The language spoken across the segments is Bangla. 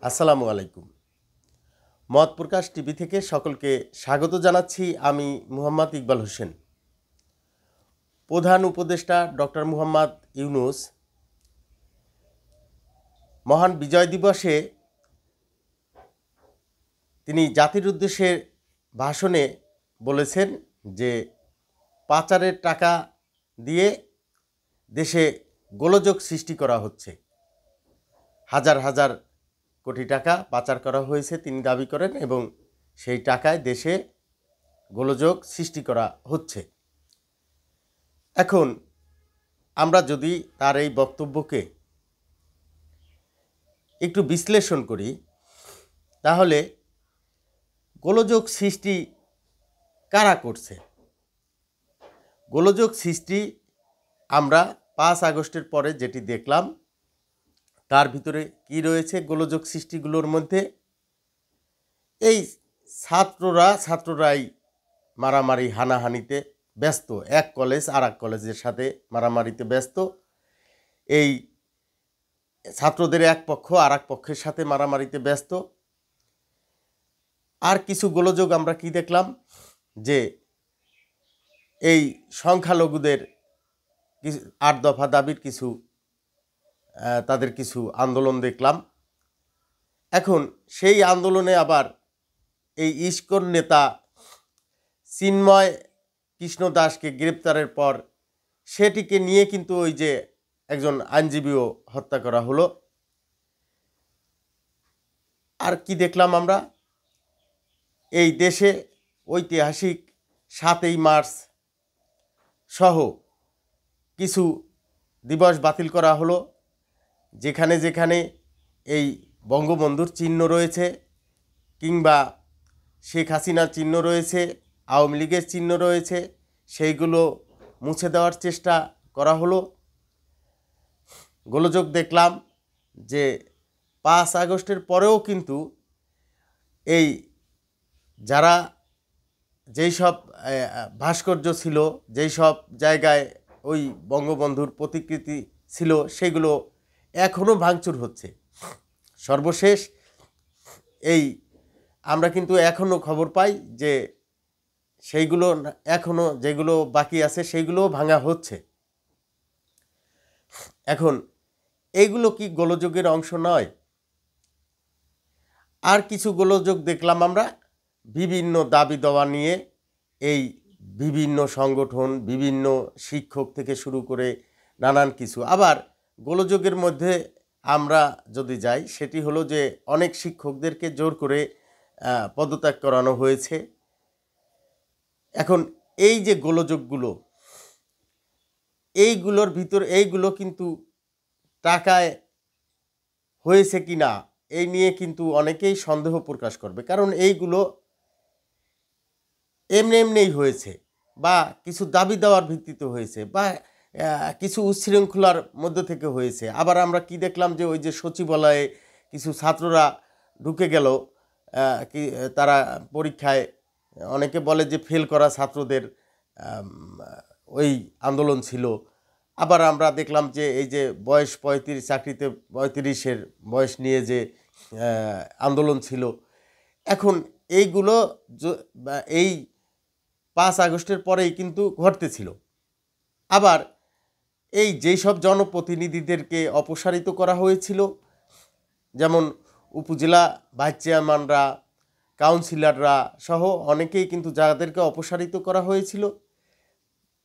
আসসালামু আলাইকুম। মত প্রকাশ টিভি থেকে সকলকে স্বাগত জানাচ্ছি। আমি মুহাম্মদ ইকবাল হোসেন। প্রধান উপদেষ্টা ডক্টর মুহাম্মদ ইউনূস মহান বিজয় দিবসে তিনি জাতির উদ্দেশ্যে ভাষণে বলেছেন যে পাচারের টাকা দিয়ে দেশে গোলযোগ সৃষ্টি করা হচ্ছে। হাজার হাজার কোটি টাকা পাচার করা হয়েছে তিনি দাবি করেন এবং সেই টাকায় দেশে গোলযোগ সৃষ্টি করা হচ্ছে। এখন আমরা যদি তার এই বক্তব্যকে একটু বিশ্লেষণ করি তাহলে গোলযোগ সৃষ্টি কারা করছে? গোলযোগ সৃষ্টি আমরা ৫ আগস্টের পরে যেটি দেখলাম তার ভিতরে কি রয়েছে গোলযোগ সৃষ্টিগুলোর মধ্যে? এই ছাত্ররাই মারামারি হানাহানিতে ব্যস্ত, এক কলেজ আর এক কলেজের সাথে মারামারিতে ব্যস্ত। এই ছাত্রদের এক পক্ষ আর এক পক্ষের সাথে মারামারিতে ব্যস্ত। আর কিছু গোলযোগ আমরা কি দেখলাম যে এই সংখ্যালঘুদের ৮ দফা দাবির তাদের কিছু আন্দোলন দেখলাম। এখন সেই আন্দোলনে আবার এই ইস্কন নেতা চিন্ময় কৃষ্ণ দাসকে গ্রেপ্তারের পর সেটিকে নিয়ে কিন্তু ওই যে একজন আইনজীবীও হত্যা করা হলো। আর কি দেখলাম আমরা? এই দেশে ঐতিহাসিক ৭ই মার্চ সহ কিছু দিবস বাতিল করা হলো, যেখানে যেখানে এই বঙ্গবন্ধুর চিহ্ন রয়েছে কিংবা শেখ হাসিনার চিহ্ন রয়েছে, আওয়ামী লীগের চিহ্ন রয়েছে, সেইগুলো মুছে দেওয়ার চেষ্টা করা হলো। গোলযোগ দেখলাম যে ৫ আগস্টের পরেও কিন্তু এই যারা যেই সব ভাস্কর্য ছিল, যেই সব জায়গায় ওই বঙ্গবন্ধুর প্রতিকৃতি ছিল সেগুলো এখনও ভাঙচুর হচ্ছে। সর্বশেষ এই আমরা কিন্তু এখনও খবর পাই যে সেইগুলো এখনও যেগুলো বাকি আছে সেইগুলোও ভাঙা হচ্ছে। এখন এইগুলো কি গোলযোগের অংশ নয়? আর কিছু গোলযোগ দেখলাম আমরা বিভিন্ন দাবি দাওয়া নিয়ে। এই বিভিন্ন সংগঠন, বিভিন্ন শিক্ষক থেকে শুরু করে নানান কিছু। আবার গোলযোগের মধ্যে আমরা যদি যাই সেটি হলো যে অনেক শিক্ষকদেরকে জোর করে পদত্যাগ করানো হয়েছে। এখন এই যে গোলযোগগুলো, এইগুলো কিন্তু টাকায় হয়েছে কি না এই নিয়ে কিন্তু অনেকেই সন্দেহ প্রকাশ করবে। কারণ এইগুলো এমনিই হয়েছে বা কিছু দাবি দেওয়ার ভিত্তিতে হয়েছে বা কিছু উচ্ছৃঙ্খলার মধ্য থেকে হয়েছে। আবার আমরা কি দেখলাম যে ওই যে সচিবালয়ে কিছু ছাত্ররা ঢুকে গেল, তারা পরীক্ষায়, অনেকে বলে যে ফেল করা ছাত্রদের ওই আন্দোলন ছিল। আবার আমরা দেখলাম যে এই যে বয়স ৩৫, চাকরিতে ৩৫-এর বয়স নিয়ে যে আন্দোলন ছিল। এখন এইগুলো এই ৫ আগস্টের পরেই কিন্তু ঘটতেছিল। আবার এই যেই সব জনপ্রতিনিধিদেরকে অপসারিত করা হয়েছিল, যেমন উপজেলা ভাইস চেয়ারম্যানরা, কাউন্সিলররা সহ অনেকেই কিন্তু যাদেরকে অপসারিত করা হয়েছিল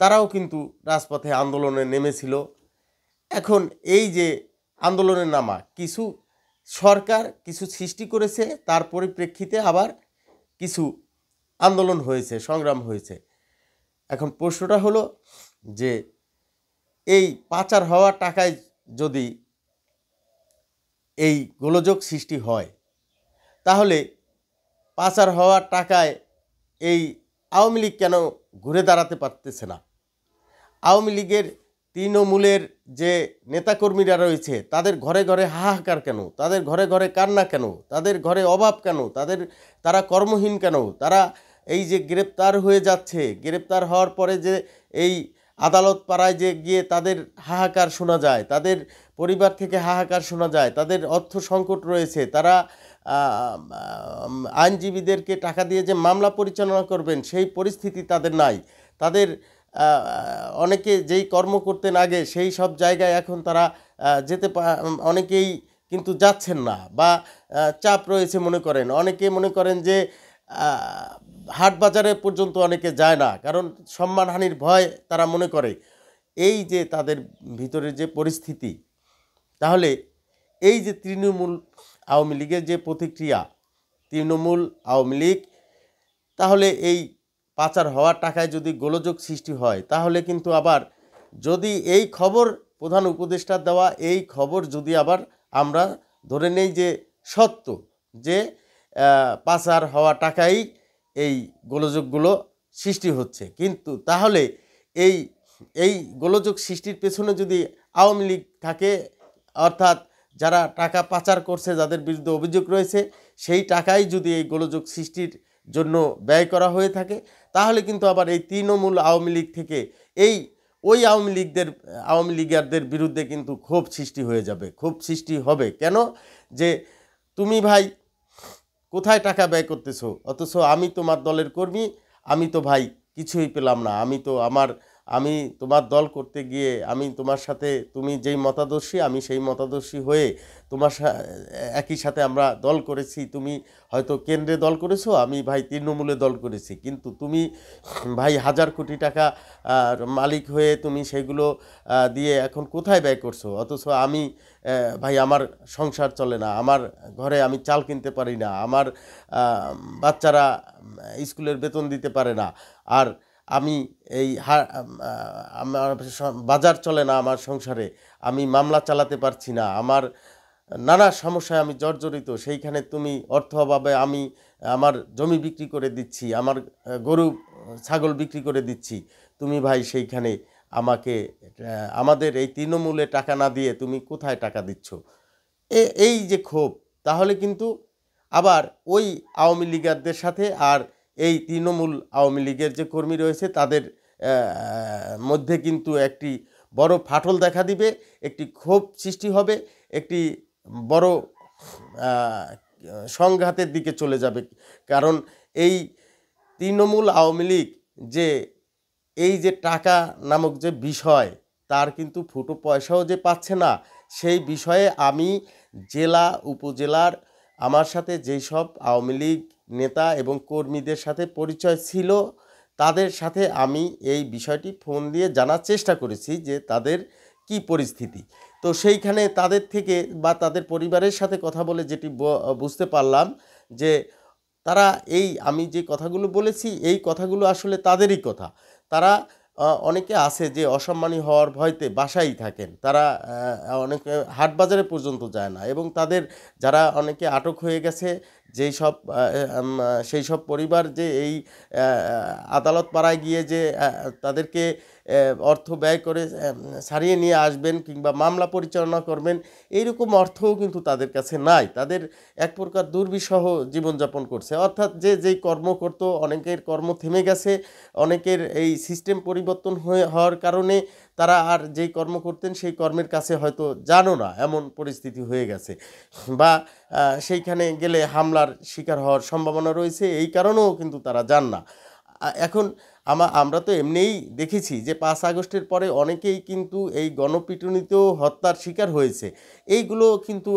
তারাও কিন্তু রাজপথে আন্দোলনে নেমেছিল। এখন এই যে আন্দোলনে নামা, কিছু সরকার কিছু সৃষ্টি করেছে, তার পরিপ্রেক্ষিতে আবার কিছু আন্দোলন হয়েছে, সংগ্রাম হয়েছে। এখন প্রশ্নটা হলো যে এই পাচার হওয়া টাকায় যদি এই গোলযোগ সৃষ্টি হয় তাহলে পাচার হওয়া টাকায় এই আওয়ামী লীগ কেন ঘুরে দাঁড়াতে পারতেছে না? আওয়ামী লীগের তৃণমূলের যে নেতাকর্মীরা রয়েছে তাদের ঘরে ঘরে হাহাকার কেন? তাদের ঘরে ঘরে কান্না কেন? তাদের ঘরে অভাব কেন? তারা কর্মহীন কেন? তারা এই যে গ্রেপ্তার হয়ে যাচ্ছে, গ্রেপ্তার হওয়ার পরে যে এই আদালত পাড়ায় যে গিয়ে তাদের হাহাকার শোনা যায়, তাদের পরিবার থেকে হাহাকার শোনা যায়, তাদের অর্থ সংকট রয়েছে, তারা আইনজীবীদেরকে টাকা দিয়ে যে মামলা পরিচালনা করবেন সেই পরিস্থিতি তাদের নাই। তাদের অনেকে যেই কর্ম করতেন আগে সেই সব জায়গায় এখন তারা অনেকেই কিন্তু যাচ্ছেন না, বা চাপ রয়েছে মনে করেন। অনেকে মনে করেন যে হাট বাজারে পর্যন্ত অনেকে যায় না, কারণ সম্মানহানির ভয় তারা মনে করে। এই যে তাদের ভিতরে যে পরিস্থিতি, তাহলে এই যে তৃণমূল আওয়ামী লীগের যে প্রতিক্রিয়া, তৃণমূল আওয়ামী লীগ তাহলে এই পাচার হওয়ার টাকায় যদি গোলযোগ সৃষ্টি হয়, তাহলে কিন্তু আবার যদি এই খবর প্রধান উপদেষ্টার দেওয়া এই খবর যদি আবার আমরা ধরে নেই যে সত্য, যে পাচার হওয়া টাকাই এই গোলযোগগুলো সৃষ্টি হচ্ছে, কিন্তু তাহলে এই এই গোলযোগ সৃষ্টির পেছনে যদি আওয়ামী লীগ থাকে, অর্থাৎ যারা টাকা পাচার করছে, যাদের বিরুদ্ধে অভিযোগ রয়েছে, সেই টাকাই যদি এই গোলযোগ সৃষ্টির জন্য ব্যয় করা হয়ে থাকে, তাহলে কিন্তু আবার এই তৃণমূল আওয়ামী লীগ থেকে ওই আওয়ামী লীগারদের বিরুদ্ধে কিন্তু ক্ষোভ সৃষ্টি হয়ে যাবে, ক্ষোভ সৃষ্টি হবে। কেন? যে তুমি ভাই কোথায় টাকা ব্যয় করতেছো, অথচ আমি তোমার দলের কর্মী, আমি তো ভাই কিছুই পেলাম না। আমি তোমার দল করতে গিয়ে আমি তোমার সাথে, তুমি যেই মতাদর্শী আমি সেই মতাদর্শী হয়ে তোমার একই সাথে আমরা দল করেছি। তুমি হয়তো কেন্দ্রে দল করেছো, আমি ভাই তৃণমূলে দল করেছি, কিন্তু তুমি ভাই হাজার কোটি টাকা মালিক হয়ে তুমি সেগুলো দিয়ে এখন কোথায় ব্যয় করছো, অথচ আমি ভাই আমার সংসার চলে না, আমার ঘরে আমি চাল কিনতে পারি না, আমার বাচ্চারা স্কুলের বেতন দিতে পারে না, আর আমি আমার বাজার চলে না আমার সংসারে, আমি মামলা চালাতে পারছি না, আমার নানা সমস্যায় আমি জর্জরিত। সেইখানে তুমি অর্থ অভাবে আমি আমার জমি বিক্রি করে দিচ্ছি, আমার গরু ছাগল বিক্রি করে দিচ্ছি, তুমি ভাই সেইখানে আমাকে আমাদের এই তৃণমূলে টাকা না দিয়ে তুমি কোথায় টাকা দিচ্ছ? এই যে ক্ষোভ, তাহলে কিন্তু আবার ওই আওয়ামী লীগারদের সাথে আর এই তৃণমূল আওয়ামী লীগের যে কর্মী রয়েছে তাদের মধ্যে কিন্তু একটি বড় ফাটল দেখা দিবে, একটি ক্ষোভ সৃষ্টি হবে, একটি বড় সংঘাতের দিকে চলে যাবে। কারণ এই তৃণমূল আওয়ামী লীগ যে এই যে টাকা নামক যে বিষয়, তার কিন্তু ফুটো পয়সাও যে পাচ্ছে না, সেই বিষয়ে আমি জেলা উপজেলার আমার সাথে যেই সব আওয়ামী লীগ নেতা এবং কর্মীদের সাথে পরিচয় ছিল, তাদের সাথে আমি এই বিষয়টি ফোন দিয়ে জানার চেষ্টা করেছি যে তাদের কি পরিস্থিতি। তো সেইখানে তাদের থেকে বা তাদের পরিবারের সাথে কথা বলে যেটি বুঝতে পারলাম যে তারা আমি যে কথাগুলো বলেছি এই কথাগুলো আসলে তাদেরই কথা। তারা অনেকে আছে যে অসম্মানী হওয়ার ভয়তে বাসায় থাকেন, তারা অনেকে হাট বাজারে পর্যন্ত যায় না, এবং তাদের যারা অনেকে আটক হয়ে গেছে সেই সব পরিবার যে এই আদালত পাড়ায় গিয়ে যে তাদেরকে অর্থ ব্যয় করে ছাড়িয়ে নিয়ে আসবেন কিংবা মামলা পরিচালনা করবেন, এইরকম অর্থও কিন্তু তাদের কাছে নাই। তাদের এক প্রকার দুর্বিষহ জীবনযাপন করছে, অর্থাৎ যেই কর্ম করতো অনেকের কর্ম থেমে গেছে, অনেকের এই সিস্টেম পরিবর্তন হওয়ার কারণে তারা আর যেই কর্ম করতেন সেই কর্মের কাছে হয়তো জানো না, এমন পরিস্থিতি হয়ে গেছে, বা সেইখানে গেলে হামলার শিকার হওয়ার সম্ভাবনা রয়েছে, এই কারণেও কিন্তু তারা যান না। এখন আমরা তো এমনিই দেখেছি যে 5 আগস্টের পরে অনেকেই কিন্তু এই গণপিটুনিতেও হত্যার শিকার হয়েছে। এইগুলো কিন্তু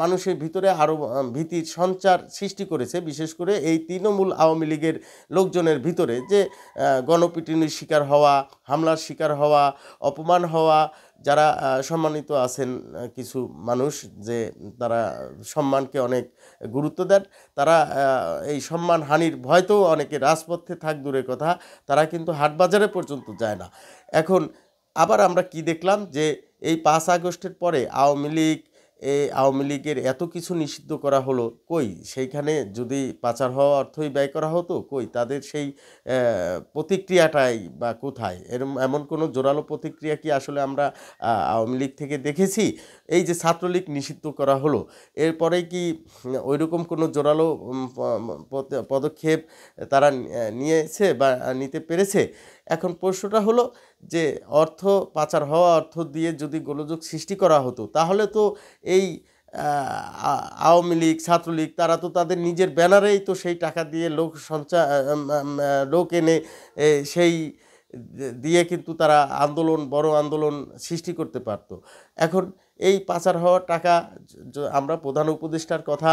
মানুষের ভিতরে আরও ভীতির সঞ্চার সৃষ্টি করেছে, বিশেষ করে এই তৃণমূল আওয়ামী লীগের লোকজনের ভিতরে, যে গণপিটুনির শিকার হওয়া, হামলার শিকার হওয়া, অপমান হওয়া, যারা সম্মানিত আছেন কিছু মানুষ যে তারা সম্মানকে অনেক গুরুত্ব দেন, তারা এই সম্মানহানির ভয়তেও অনেকে রাজপথে থাক দূরের কথা, তারা কিন্তু হাট বাজারে পর্যন্ত যায় না। এখন আবার আমরা কি দেখলাম যে এই 5 আগস্টের পরে আওয়ামী লীগের এত কিছু নিষিদ্ধ করা হলো, কই সেইখানে যদি পাচার হওয়া অর্থই ব্যয় করা হতো, কই তাদের সেই প্রতিক্রিয়াটাই বা কোথায়? এমন কোনো জোরালো প্রতিক্রিয়া কি আসলে আমরা আওয়ামী লীগ থেকে দেখেছি? এই যে ছাত্রলীগ নিষিদ্ধ করা হলো, এরপরে কি ওইরকম কোনো জোরালো পদক্ষেপ তারা নিয়েছে বা নিতে পেরেছে? এখন প্রশ্নটা হলো যে অর্থ পাচার হওয়া অর্থ দিয়ে যদি গোলযোগ সৃষ্টি করা হতো তাহলে তো এই আওয়ামী লীগ ছাত্রলীগ তারা তো তাদের নিজের ব্যানারেই তো সেই টাকা দিয়ে লোক এনে সেই দিয়ে কিন্তু তারা বড় আন্দোলন সৃষ্টি করতে পারতো। এখন এই পাচার হওয়ার টাকা আমরা প্রধান উপদেষ্টার কথা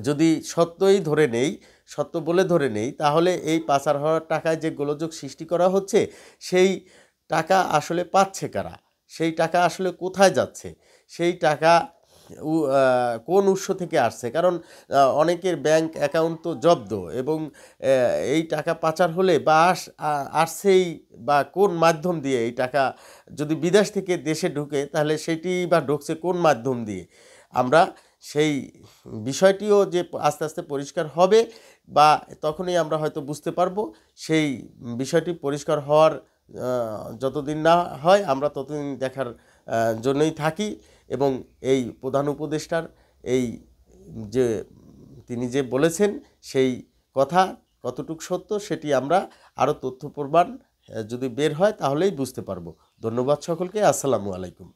যদি সত্য বলে ধরে নেই তাহলে এই পাচার হওয়ার টাকায় যে গোলযোগ সৃষ্টি করা হচ্ছে সেই টাকা আসলে পাচ্ছে কারা, সেই টাকা আসলে কোথায় যাচ্ছে, সেই টাকা কোন উৎস থেকে আসছে। কারণ অনেকের ব্যাংক অ্যাকাউন্ট তো জব্দ এবং এই টাকা পাচার হলে বা আসছেই বা কোন মাধ্যম দিয়ে এই টাকা যদি বিদেশ থেকে দেশে ঢুকে তাহলে সেটি বা ঢুকছে কোন মাধ্যম দিয়ে, আমরা সেই বিষয়টিও যে আস্তে আস্তে পরিষ্কার হবে বা তখনই আমরা হয়তো বুঝতে পারবো। সেই বিষয়টি পরিষ্কার হওয়ার যতদিন না হয় আমরা ততদিন দেখার জন্যই থাকি এবং এই প্রধান উপদেষ্টার এই যে তিনি যে বলেছেন সেই কথা কতটুকু সত্য সেটি আমরা আরও তথ্য প্রমাণ যদি বের হয় তাহলেই বুঝতে পারবো। ধন্যবাদ সকলকে। আসসালামু আলাইকুম।